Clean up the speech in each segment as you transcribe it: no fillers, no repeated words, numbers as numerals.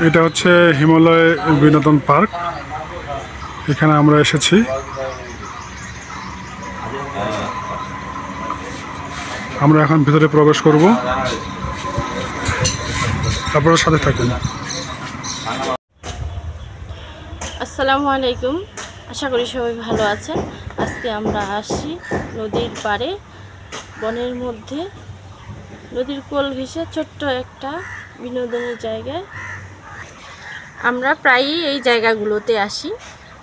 এটা হচ্ছে হিমালয় বিনোদন পার্ক। এখানে আমরা এসেছি। আমরা এখন ভিতরে প্রবেশ করব, আপনারা সাথে থাকুন। আসসালামু আলাইকুম, আশা করি সবাই ভালো আছেন। আজকে আমরা আসি নদীর পাড়ে, বনের মধ্যে, নদীর কোল ঘেঁষে ছোট্ট একটা বিনোদনের জায়গায়। আমরা প্রায়ই এই জায়গাগুলোতে আসি।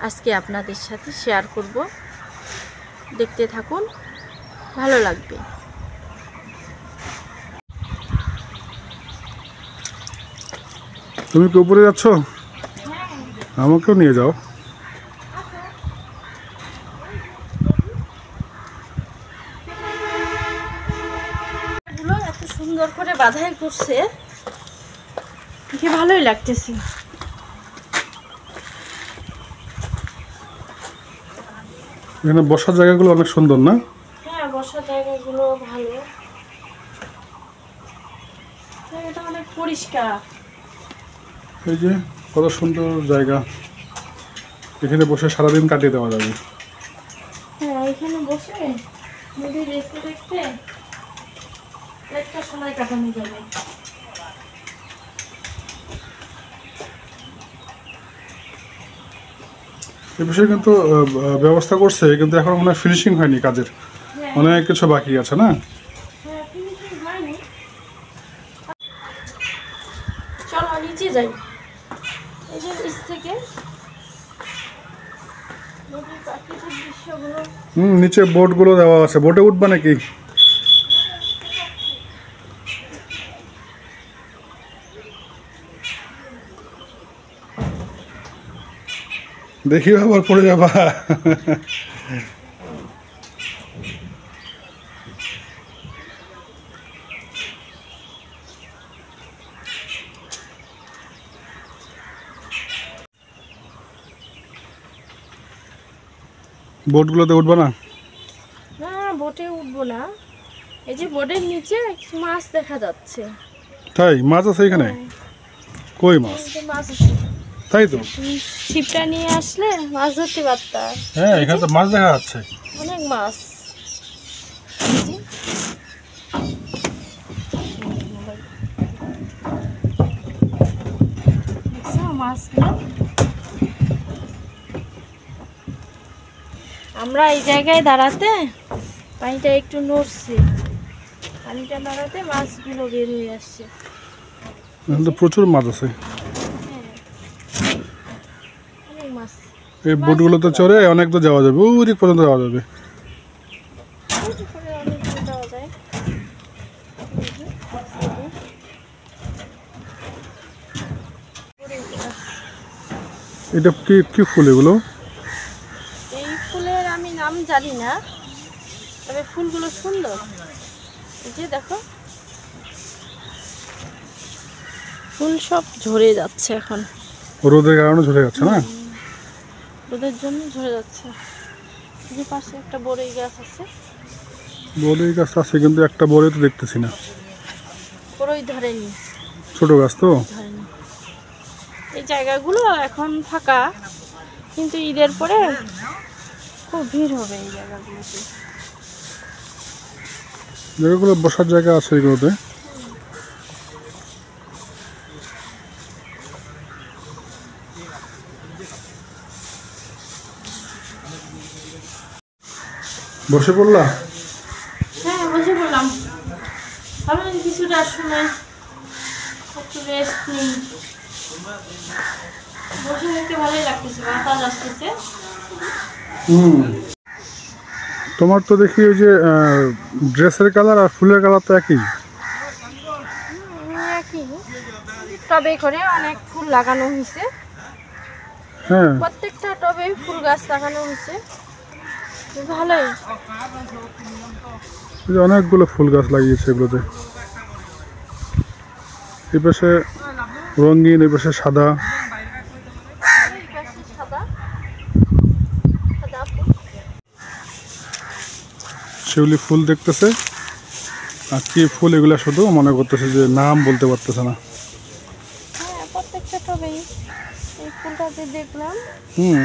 আজকে আপনাদের সাথে শেয়ার করব, দেখতে থাকুন, ভালো লাগবে। তুমি কি উপরে যাচ্ছ? আমাকেও নিয়ে যাও। এত সুন্দর করে বাঁধাই করছে, দেখে ভালোই লাগতেছে। এখানে বসার জায়গাগুলো অনেক সুন্দর না? হ্যাঁ, বসার জায়গাগুলো ভালো, এটা অনেক পরিষ্কার। এই যে কত সুন্দর জায়গা, এখানে বসে সারাদিন কাটিয়ে দেওয়া যাবে। হ্যাঁ, এখানে বসে নদী দেখতে দেখতে একটা সময় কাটানো যাবে। এ বিষয়ে কিন্তু ব্যবস্থা করছে, কিন্তু এখন মনে হয় ফিনিশিং হয়নি কাজের, অনেক কিছু বাকি আছে না? চলো নিচে যাই। এই যে নিচ থেকে নদীর প্রাকৃতিক দৃশ্যগুলো। নিচে বোটগুলো দেওয়া আছে, বোটে উঠবা নাকি? দেখি আবার পড়ে যাবা। বোটগুলোতে উঠবা না? না, বোটে উঠবো না। এই যে বোটের নিচে কিছু মাছ দেখা যাচ্ছে। তাই? মাছ আছে এখানে? কই মাছ? মাছ আছে। তাই তো, ছিপটা নিয়ে আসলে মাছ ধরতে পারতাম। হ্যাঁ এখানে তো মাছ দেখা যাচ্ছে, অনেক মাছ। আমরা এই জায়গায় দাঁড়াতে পানিটা একটু নড়ছে, পানিটা দাঁড়াতে মাছগুলো বের হয়ে আসছে। এখানে তো প্রচুর মাছ আছে। অনেক মাছ। এই বোটগুলোতে চড়ে অনেক তো যাওয়া যাবে, ওই দিক পর্যন্ত যাওয়া যাবে। এটা কি কি ফুল এগুলো? এই ফুলের আমি নাম জানি না, তবে ফুলগুলো সুন্দর। এই যে দেখো, ফুল সব ঝরে যাচ্ছে এখন, রোদের কারণে ঝরে যাচ্ছে না? রোদের জন্য ঝরে যাচ্ছে। যে পাশে একটা বড়ই গাছ আছে। বড়ই গাছ আছে কিন্তু একটা বড়ই তো দেখতেছি না। বড়ই ধরেনি, ছোট গাছ তো। ধরেনি। এই জায়গাগুলো এখন ফাঁকা, কিন্তু ঈদের পরে খুব ভিড় হবে এই জায়গাগুলোতে। জায়গাগুলো বসার জায়গা আছে এগুলোতে। বসে পড়লা? হ্যাঁ, বসে পড়লাম। ভাবলাম কিছুটা সময় একটু রেস্ট নিই। বসে থাকতে ভালোই লাগতেছে, বাতাস আসতেছে। তোমার তো দেখি ওই যে ড্রেসের কালার আর ফুলের কালার তো একই। একই, টবে করে অনেক ফুল লাগানো হয়েছে। হ্যাঁ, প্রত্যেকটা টবে ফুল গাছ লাগানো হয়েছে, ভালোই। অনেকগুলো ফুল গাছ লাগিয়েছে এগুলোতে। এই পাশে রঙিন, এই পাশে সাদা। শিউলি ফুল দেখতেছে, আর কি ফুল এগুলা শুধু মনে করতেছে যে নাম বলতে পারতেছে না। প্রত্যেকটা টবেই এই ফুলটাতে দেখলাম। হুম,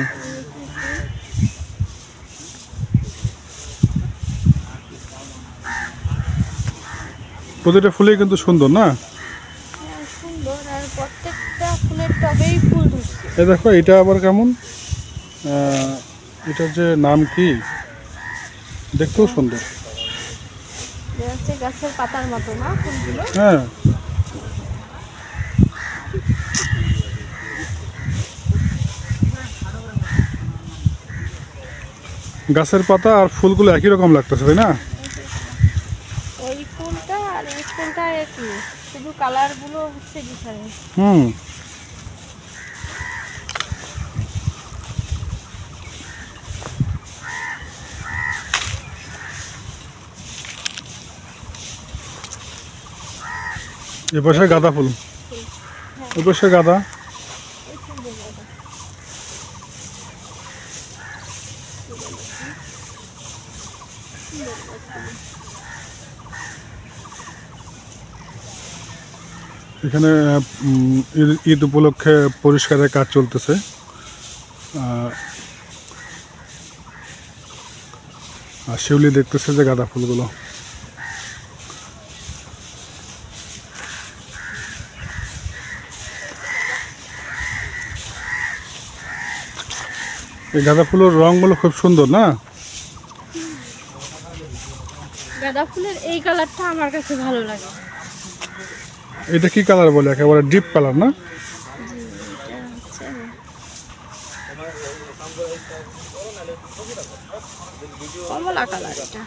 প্রতিটা ফুলই কিন্তু সুন্দর না? সুন্দর, আর প্রত্যেকটা ফুলের টবেই ফুল ধরছে। এই দেখো এটা আবার কেমন, এটার যে নাম কি, দেখতেও সুন্দর। এটা হচ্ছে গাছের পাতার মতো না ফুলগুলো? হ্যাঁ, গাছের পাতা আর ফুলগুলো একই রকম লাগতেছে, তাই না? ওই ফুলটা আর এই ফুলটা একই, শুধু কালারগুলো হচ্ছে ডিফারেন্ট। হুম, এপাশে গাঁদা ফুল, এপাশে গাঁদা। এখানে ঈদ উপলক্ষে পরিষ্কারের কাজ চলতেছে। আর শিউলি দেখতেছে যে গাঁদা ফুলগুলো। এই গাঁদা ফুলের রঙগুলো খুব সুন্দর না? গাঁদা ফুলের এই কালারটা আমার কাছে ভালো লাগে। এটা কি কালার বলে? একেবারে ডিপ কালার না? কমলা কালার এটা।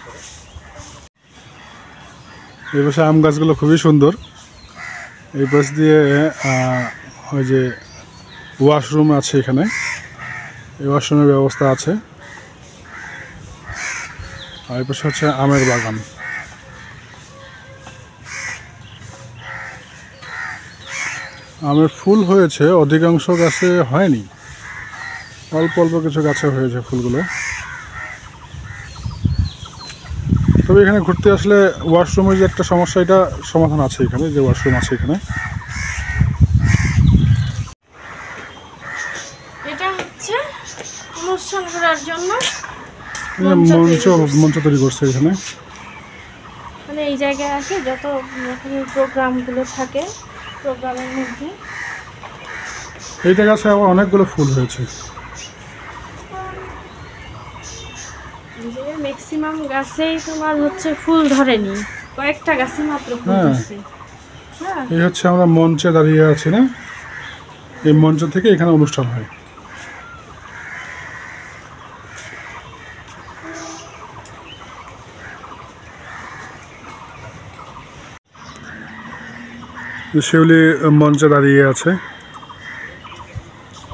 এই পাশে আম গাছগুলো খুবই সুন্দর। এই পাশ দিয়ে ওই যে ওয়াশরুম আছে, এখানে এই ওয়াশরুমের ব্যবস্থা আছে। আর এই পাশে হচ্ছে আমের বাগান। আমের ফুল হয়েছে, অধিকাংশ গাছে হয়নি, অল্প অল্প কিছু গাছে হয়েছে ফুলগুলো। তবে এখানে ঘুরতে আসলে ওয়াশরুমের যে একটা সমস্যা, এটা সমাধান আছে এখানে, যে ওয়াশরুম আছে এখানে। এটা হচ্ছে অনুষ্ঠান করার জন্য মঞ্চ তৈরি করছে এখানে। মানে এই জায়গায় আসে যত প্রোগ্রামগুলো থাকে, প্রোগ্রামের মধ্যে এইটা গাছে আবার অনেকগুলো ফুল হয়েছে। ম্যাক্সিমাম গাছেই তোমার হচ্ছে ফুল ধরেনি, কয়েকটা গাছে মাত্র ফুল হ্যাঁ। ধরছে। হ্যাঁ, এই হচ্ছে আমরা মঞ্চে দাঁড়িয়ে আছি না, এই মঞ্চ থেকে এখানে অনুষ্ঠান হয়। শিউলি মঞ্চে দাঁড়িয়ে আছে।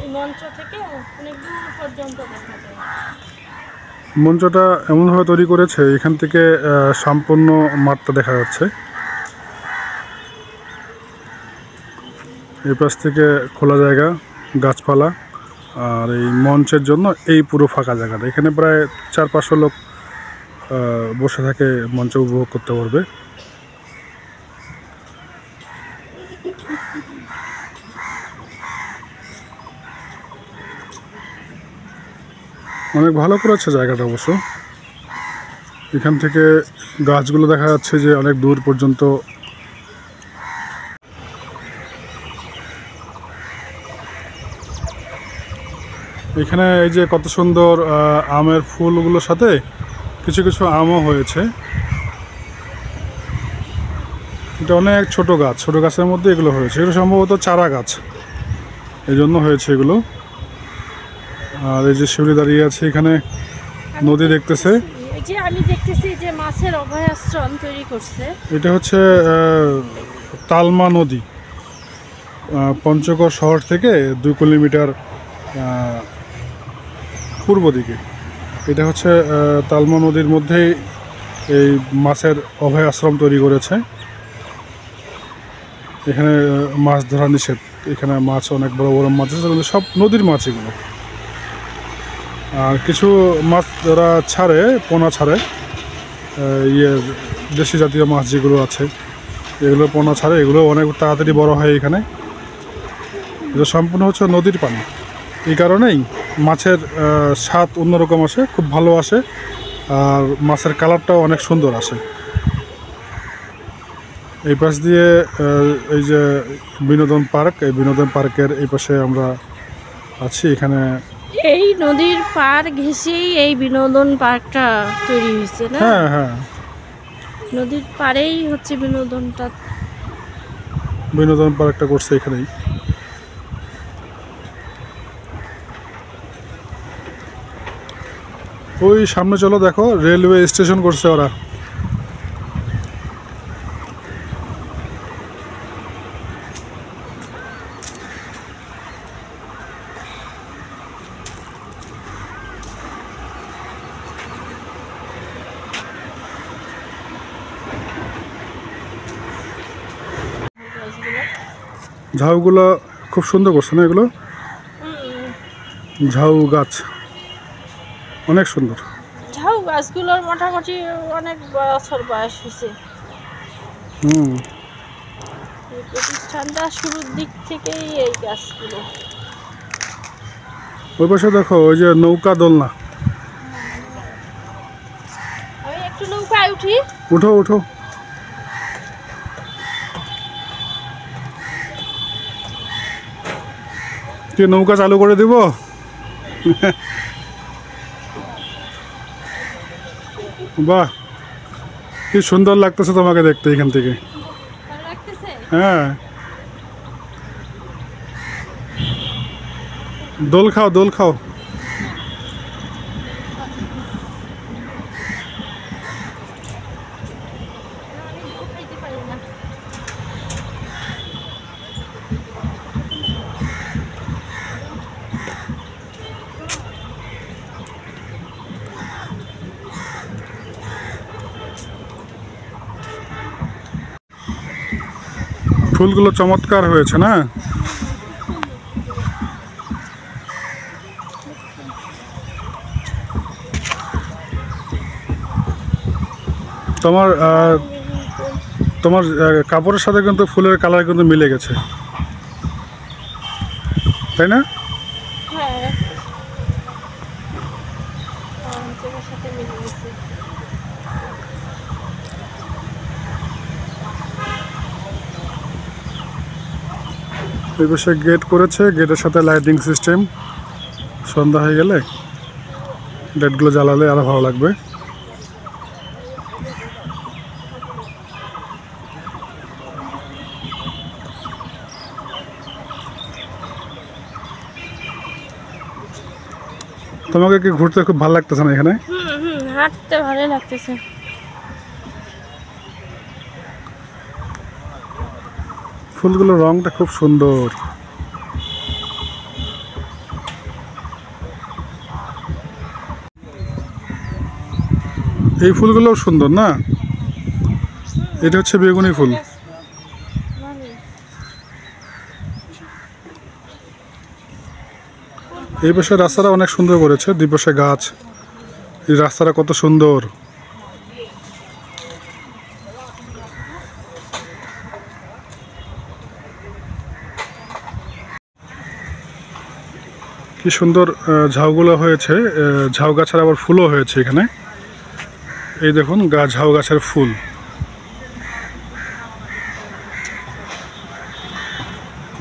এই মঞ্চ থেকে অনেক দূর পর্যন্ত দেখা যায়। মঞ্চটা এমনভাবে তৈরি করেছে, এখান থেকে সম্পূর্ণ মাঠটা দেখা যাচ্ছে। এই পাশ থেকে খোলা জায়গা, গাছপালা, আর এই মঞ্চের জন্য এই পুরো ফাঁকা জায়গাটা। এখানে প্রায় 400-500 লোক বসে থাকে, মঞ্চ উপভোগ করতে পারবে। অনেক ভালো করেছে জায়গাটা অবশ্য। এখান থেকে গাছগুলো দেখা যাচ্ছে যে অনেক দূর পর্যন্ত। এখানে এই যে কত সুন্দর আমের ফুলগুলোর সাথে কিছু কিছু আমও হয়েছে। এটা অনেক ছোট গাছ, ছোট গাছের মধ্যে এগুলো হয়েছে। এগুলো সম্ভবত চারা গাছ, এই জন্য হয়েছে এগুলো। আর এই যে শিউলি দাঁড়িয়ে আছে এখানে, নদী দেখতেছে। এই যে আমি দেখতেছি যে মাছের অভয়াশ্রম তৈরি করছে। এটা হচ্ছে তালমা নদী, পঞ্চগড় শহর থেকে 2 কিলোমিটার পূর্ব দিকে। এটা হচ্ছে তালমা নদীর মধ্যেই এই মাছের অভয় আশ্রম তৈরি করেছে। এখানে মাছ ধরা নিষেধ। এখানে মাছ, অনেক বড় বড় মাছ আছে, সব নদীর মাছ এগুলো। আর কিছু মাছ যারা ছাড়ে, পোনা ছাড়ে, দেশি জাতীয় মাছ যেগুলো আছে এগুলো পোনা ছাড়ে, এগুলো অনেক তাড়াতাড়ি বড় হয় এখানে। এটা সম্পূর্ণ হচ্ছে নদীর পানি, এই কারণেই মাছের স্বাদ অন্যরকম আসে, খুব ভালো আসে, আর মাছের কালারটাও অনেক সুন্দর আসে। এই পাশ দিয়ে এই যে বিনোদন পার্ক, এই বিনোদন পার্কের এই পাশে আমরা আছি। এখানে এই নদীর পার ঘেঁষেই এই বিনোদন পার্কটা তৈরি হয়েছে না? হ্যাঁ হ্যাঁ, নদীর পাড়েই হচ্ছে বিনোদনটা। বিনোদন পার্কটা করছে এখানেই। ওই সামনে চলো, দেখো রেলওয়ে স্টেশন করছে ওরা। ঝাউগুলো খুব সুন্দর করছে না এগুলো? ঝাউ গাছ অনেক সুন্দর। ঝাউ গাছগুলোর মোটামুটি অনেক বছর বয়স হয়েছে। এই প্রতিষ্ঠানটা শুরুর দিক থেকেই এই গাছগুলো। ওই পাশে দেখো ওই যে নৌকা দোলনা। আমি একটু নৌকায় উঠি। উঠো উঠো। কি নৌকা চালু করে দিব? বাহ, কি সুন্দর লাগতেছে তোমাকে দেখতে এখান থেকে। ভালো লাগতেছে? হ্যাঁ, দোল খাও দোল খাও। আমি উঠাইতে পারি না। ফুলগুলো চমৎকার হয়েছে না? তোমার তোমার কাপড়ের সাথে কিন্তু ফুলের কালার কিন্তু মিলে গেছে, তাই না? হ্যাঁ, অঞ্চলের সাথে মিলে গেছে। এই পাশে গেট করেছে, গেটের সাথে লাইটিং সিস্টেম। সন্ধ্যা হয়ে গেলে লাইটগুলো জ্বালালে আরো ভালো লাগবে। তোমাকে কি ঘুরতে খুব ভালো লাগতেছে না এখানে? হাঁটতে ভালো লাগতেছে। ফুলগুলোর রংটা খুব সুন্দর। এই ফুলগুলোও সুন্দর না? এটা হচ্ছে বেগুনি ফুল। এই পাশে রাস্তাটা অনেক সুন্দর করেছে, দুই পাশে গাছ। এই রাস্তাটা কত সুন্দর। কি সুন্দর ঝাউগুলো হয়েছে, ঝাউ গাছের আবার ফুলও হয়েছে এখানে। এই দেখুন ঝাউ গাছের ফুল।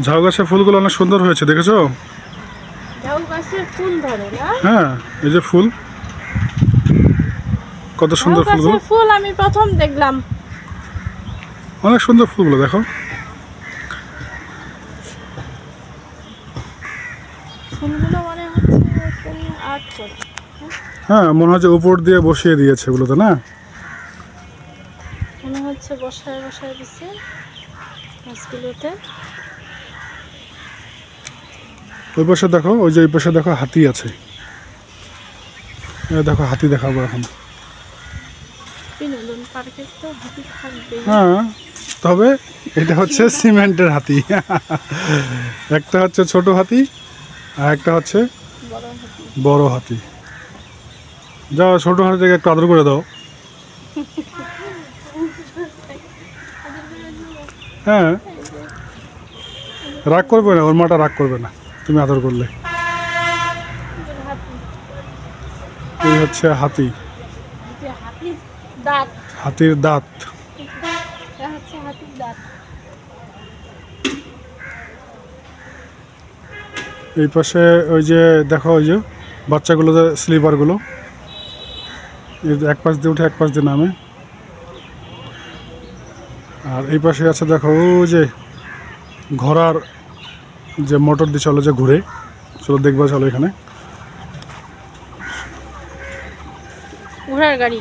ঝাউ গাছের ফুলগুলো অনেক সুন্দর হয়েছে, দেখেছো? ঝাউ গাছের ফুল ধরে না? হ্যাঁ, এই যে ফুল, কত সুন্দর ঝাউ ফুলগুলো। গাছের ফুল আমি প্রথম দেখলাম। অনেক সুন্দর ফুলগুলো দেখো। ফুলগুলো মনে হচ্ছে কোনো আর্ট করে। হ্যাঁ, মনে হয় যে উপর দিয়ে বসিয়ে দিয়েছে এগুলোতে না? মনে হচ্ছে বসায় বসায় দিচ্ছে গাছগুলোতে। ওই পাশে দেখো, ওই যে এই পাশে দেখো হাতি আছে। দেখো হাতি দেখাবো এখন। বিনোদন পার্কে তো হাতি থাকবে। হ্যাঁ, তবে এটা হচ্ছে সিমেন্টের হাতি। একটা হচ্ছে ছোট হাতি আর একটা হচ্ছে বড় হাতি। বড় হাতি। যাও ছোট হাতিটাকে একটু আদর করে দাও। হ্যাঁ, রাগ করবে না, ওর মাটা রাগ করবে না তুমি আদর করলে। এই হচ্ছে হাতি, হাতির দাঁত, হাতির দাঁত। এটা হচ্ছে হাতির দাঁত। এই পাশে ওই যে দেখো, ওই যে বাচ্চাগুলো, যে স্লিপারগুলো, এক পাশ দিয়ে উঠে এক পাশ দিয়ে নামে। আর এই পাশে আছে দেখো ওই যে ঘোড়ার যে মোটর দিয়ে চলো, যে ঘুরে, চলো দেখবা, চলো এখানে। ঘোড়ার গাড়ি।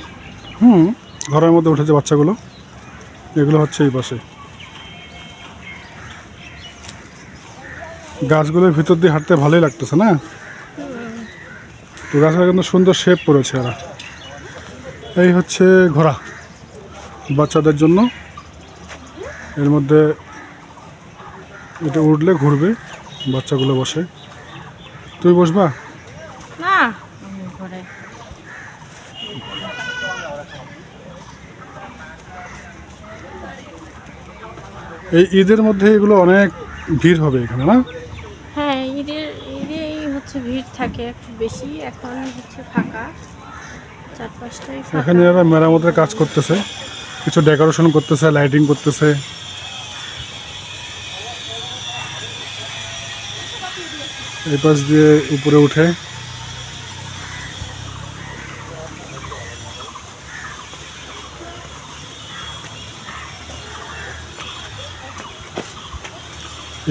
ঘরের মধ্যে উঠেছে বাচ্চাগুলো, এগুলো হচ্ছে এই পাশে। গাছগুলোর ভিতর দিয়ে হাঁটতে ভালোই লাগতেছে না? তো গাছগুলো কিন্তু সুন্দর শেপ করেছে এরা। এই হচ্ছে ঘোড়া বাচ্চাদের জন্য, এর মধ্যে এটা উঠলে ঘুরবে, বাচ্চাগুলো বসে। তুই বসবা? না, আমি ঘোড়ায়। এই ঈদের মধ্যে এগুলো অনেক ভিড় হবে এখানে, না? হ্যাঁ, ঈদেই হচ্ছে ভিড় থাকে একটু বেশি। এখন হচ্ছে ফাঁকা, চারপাশটাই ফাঁকা। এখানে এরা মেরামতের কাজ করতেছে, কিছু ডেকোরেশন করতেছে, লাইটিং করতেছে। এই পাশ দিয়ে উপরে উঠে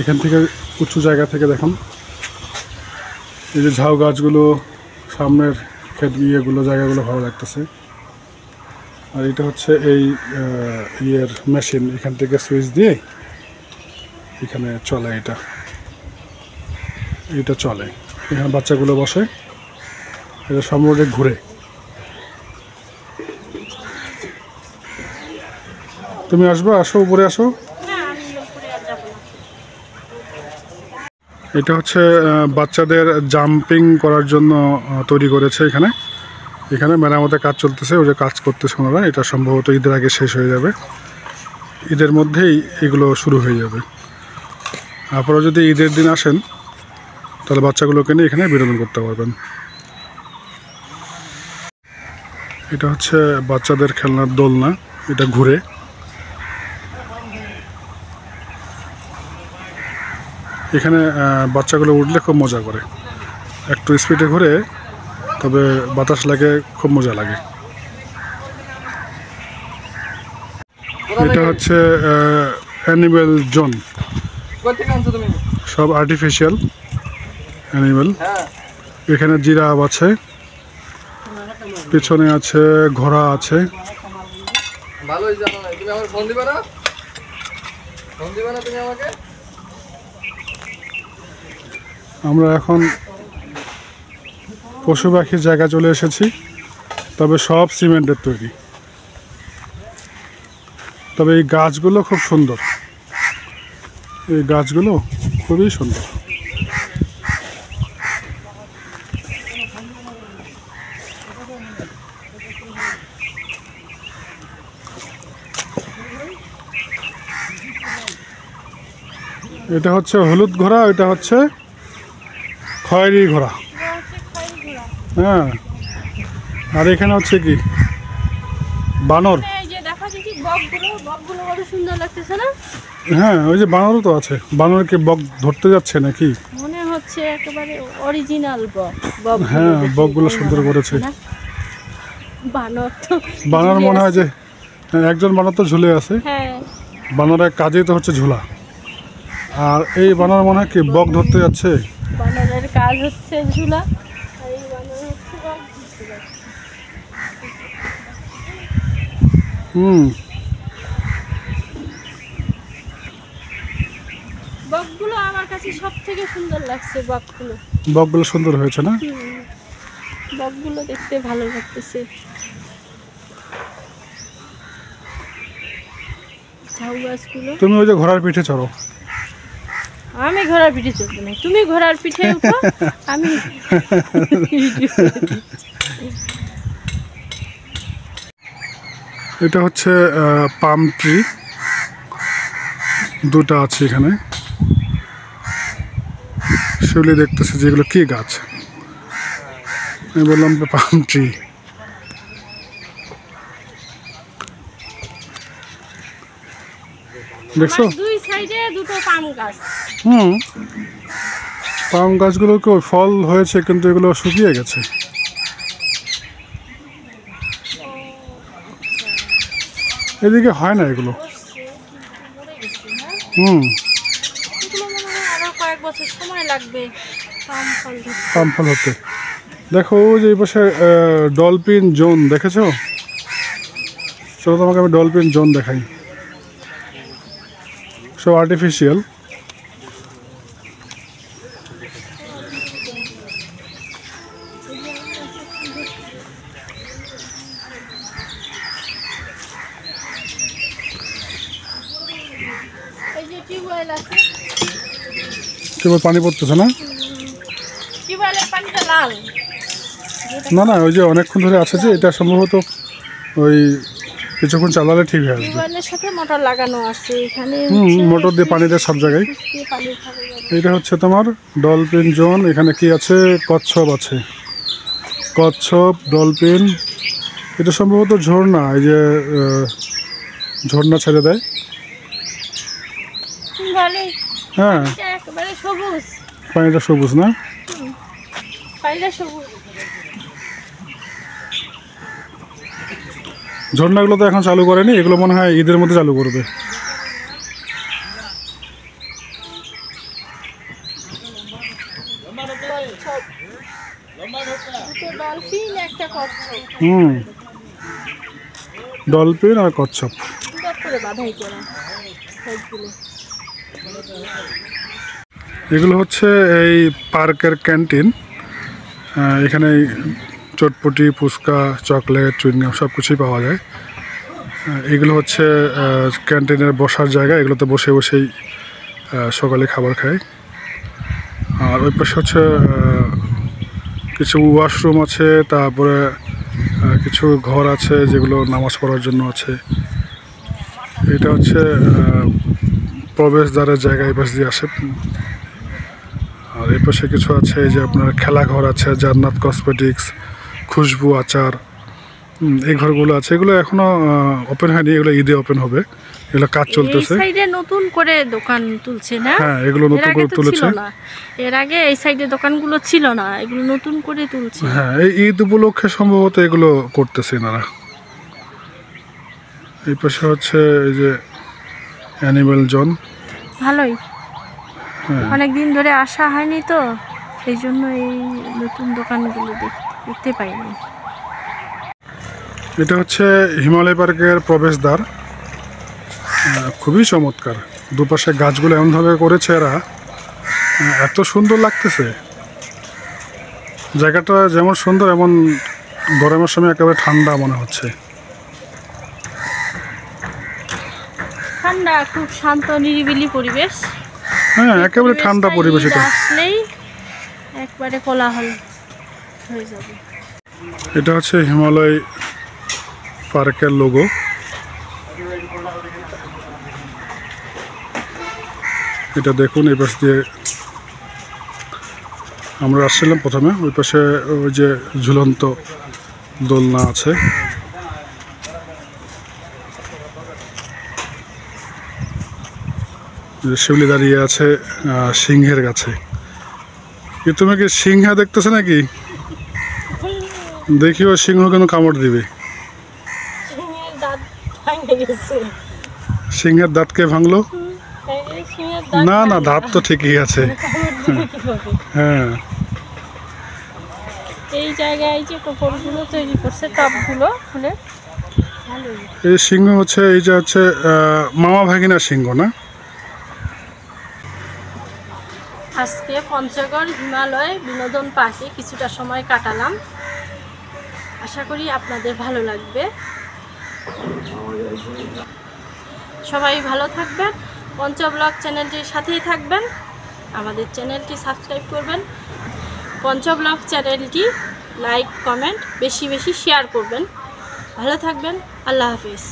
এখান থেকে, উঁচু জায়গা থেকে দেখুন এই যে ঝাউ গাছগুলো, সামনের ক্ষেত ইয়েগুলো, জায়গাগুলো ভালো লাগতেছে। আর এটা হচ্ছে এই ইয়ের মেশিন, এখান থেকে সুইচ দিয়ে এখানে চলে, এটা চলে, এখানে বাচ্চাগুলো বসে, এটা সম্পূর্ণ ঘুরে। তুমি আসবে, আসো উপরে আসো। এটা হচ্ছে বাচ্চাদের জাম্পিং করার জন্য তৈরি করেছে এখানে। এখানে মেরামতের কাজ চলতেছে, ওই যে কাজ করতেছে ওনারা। এটা সম্ভবত ঈদের আগে শেষ হয়ে যাবে, ঈদের মধ্যেই এগুলো শুরু হয়ে যাবে। আপনারা যদি ঈদের দিন আসেন তাহলে বাচ্চাগুলোকে নিয়ে এখানে বিনোদন করতে পারবেন। এটা হচ্ছে বাচ্চাদের খেলনার দোলনা, এটা ঘুরে। এখানে বাচ্চাগুলো উঠলে খুব মজা করে, একটু স্পিডে ঘুরে, তবে বাতাস লাগে, খুব মজা লাগে। এটা হচ্ছে অ্যানিমেল জোন, সব আর্টিফিশিয়াল অ্যানিমেল। এখানে জিরাফ আছে, পিছনে আছে ঘোড়া আছে। আমরা এখন পশু পাখির জায়গা চলে এসেছি, তবে সব সিমেন্টের তৈরি। তবে এই গাছগুলো খুব সুন্দর, এই গাছগুলো খুবই সুন্দর। এটা হচ্ছে হলুদ ঘোড়া, এটা হচ্ছে খয়েরি ঘোড়া। হ্যাঁ, আর এখানে হচ্ছে কি বানর। হ্যাঁ, ওই যে বানরও তো আছে। বানরকে বক ধরতে যাচ্ছে নাকি মনে হচ্ছে, একেবারে অরিজিনাল বক। হ্যাঁ, বকগুলো সুন্দর করেছে। বানর তো, বানর মনে হয় যে একজন বানর তো ঝুলে আছে। হ্যাঁ, বানরের কাজেই তো হচ্ছে ঝুলা। আর এই বানর মনে হয় কি বক ধরতে যাচ্ছে। বানরের কাজ হচ্ছে ঝুলা, আর এই বানর হচ্ছে বক ধরতে যাচ্ছে। বকগুলো আমার কাছে সব থেকে সুন্দর লাগছে। বকগুলো সুন্দর হয়েছে না? বকগুলো দেখতে ভালো লাগতেছে। ঝাউ গাছগুলো। তুমি ওই যে ঘোড়ার পিঠে চড়ো। আমি ঘোড়ার পিঠে চড়বো না, তুমি ঘোড়ার পিঠে উঠো, আমি এটা হচ্ছে পাম ট্রি, দুটো আছে এখানে। শিউলি দেখতেছি যেগুলো কি গাছ। আমি বললাম পাম ট্রি। দেখছো? আমার দুই সাইডে দুটো পাম গাছ। পাম গাছগুলোকে ফল হয়েছে কিন্তু এগুলো শুকিয়ে গেছে। এদিকে হয় না এগুলো। এগুলো মনে হয় আরো কয়েক বছর সময় লাগবে পাম ফল ধরতে। পাম ফল হতে। দেখো ওই যে এই পাশে ডলফিন জোন দেখেছো? চলো তোমাকে আমি ডলফিন জোন দেখাই। সব আর্টিফিশিয়াল। এই যে টিউবওয়েল আছে, কেবল পানি পড়তেছে না? টিউবওয়েলের পানিটা লাল। না না, ওই যে অনেকক্ষণ ধরে আছে যে এটা সম্ভবত ওই কিছুক্ষণ চালালে ঠিক হয়ে আসবে। টিউবওয়েলের সাথে মোটর লাগানো আছে এখানে। মোটর দিয়ে পানি দেয় সব জায়গায়। পানি খাবে যাবে। এটা হচ্ছে তোমার ডলফিন জোন। এখানে কি আছে? কচ্ছপ আছে, কচ্ছপ, ডলফিন। এটা সম্ভবত ঝর্ণা, এই যে ঝর্ণা ছেড়ে দেয়। ভালোই, হ্যাঁ, এটা একেবারে সবুজ, পানিটা সবুজ না? পানিটা সবুজ। ঝর্ণাগুলো তো এখন চালু করেনি, এগুলো মনে হয় ঈদের মধ্যে চালু করবে। দুটো ডলফিন, একটা কচ্ছপ, ডলফিন আর কচ্ছপ। সুন্দর করে বাঁধাই করা সাইডগুলো। এগুলো হচ্ছে এই পার্কের ক্যান্টিন। এখানে চটপটি, ফুচকা, চকলেট, চুইংগাম সব কিছুই পাওয়া যায়। এগুলো হচ্ছে ক্যান্টিনের বসার জায়গা। এগুলোতে বসে বসেই সকালে খাবার খায়। আর ওই পাশে হচ্ছে কিছু ওয়াশরুম আছে, তারপরে কিছু ঘর আছে যেগুলো নামাজ পড়ার জন্য আছে। এটা হচ্ছে প্রবেশদ্বারের জায়গা, এই পাশ দিয়ে আসে। আর এই পাশে কিছু আছে, এই যে আপনার খেলাঘর আছে, জান্নাত কসমেটিক্স, খুশবু আচার, এই ঘরগুলো আছে। এগুলো এখনো ওপেন হয়নি, এগুলো ঈদে ওপেন হবে। এগুলো কাজ চলতেছে। এই সাইডে নতুন করে দোকান তুলছে না? হ্যাঁ, এগুলো নতুন করে তুলেছে। এর আগে এই সাইডে দোকানগুলো ছিল না, এগুলো নতুন করে তুলছে। হ্যাঁ, এই ঈদ উপলক্ষে সম্ভবত এগুলো করতেছে এনারা। এই পাশে হচ্ছে এই যে অ্যানিমেল জোন। ভালোই, হ্যাঁ, অনেক দিন ধরে আসা হয়নি তো, এই জন্য এই নতুন দোকানগুলো দেখতে পাইনি। এটা হচ্ছে হিমালয় পার্কের প্রবেশদ্বার। খুবই চমৎকার। দুপাশে গাছগুলো এমনভাবে করেছে এরা, এত সুন্দর লাগতেছে। জায়গাটা যেমন সুন্দর, এমন গরমের সময় একেবারে ঠান্ডা মনে হচ্ছে। ঠান্ডা, খুব শান্ত নিরিবিলি পরিবেশ। হ্যাঁ, একেবারে ঠান্ডা পরিবেশ এটা। আসলেই একবারে কোলাহল হয়ে যাবে। এটা হচ্ছে হিমালয় পার্কের লোগো। এটা দেখুন, এই পাশ দিয়ে আমরা আসছিলাম প্রথমে। ওই পাশে ওই যে ঝুলন্ত দোলনা আছে। শিউলি দাঁড়িয়ে আছে সিংহের কাছে। কি তুমি কি সিংহা দেখতেছো নাকি? দেখিও সিংহ কেন কামড় দিবে। সিংহের দাঁত ভেঙে গেছে। সিংহের দাঁত কে ভাঙলো? সিংহের দাঁত না না, দাঁত তো ঠিকই আছে। হ্যাঁ, এই জায়গায় যে কাপড়গুলো তৈরি করছে, টপগুলো খুলে ভালোই। এই সিংহ হচ্ছে, এই যে হচ্ছে মামা ভাগিনা সিংহ না? আজকে পঞ্চগড় হিমালয় বিনোদন পার্কে কিছুটা সময় কাটালাম। আশা করি আপনাদের ভালো লাগবে। সবাই ভালো থাকবেন। পঞ্চব্লগ চ্যানেলটির সাথেই থাকবেন। আমাদের চ্যানেলটি সাবস্ক্রাইব করবেন। পঞ্চব্লগ চ্যানেলটি লাইক, কমেন্ট বেশি বেশি শেয়ার করবেন। ভালো থাকবেন। আল্লাহ হাফিজ।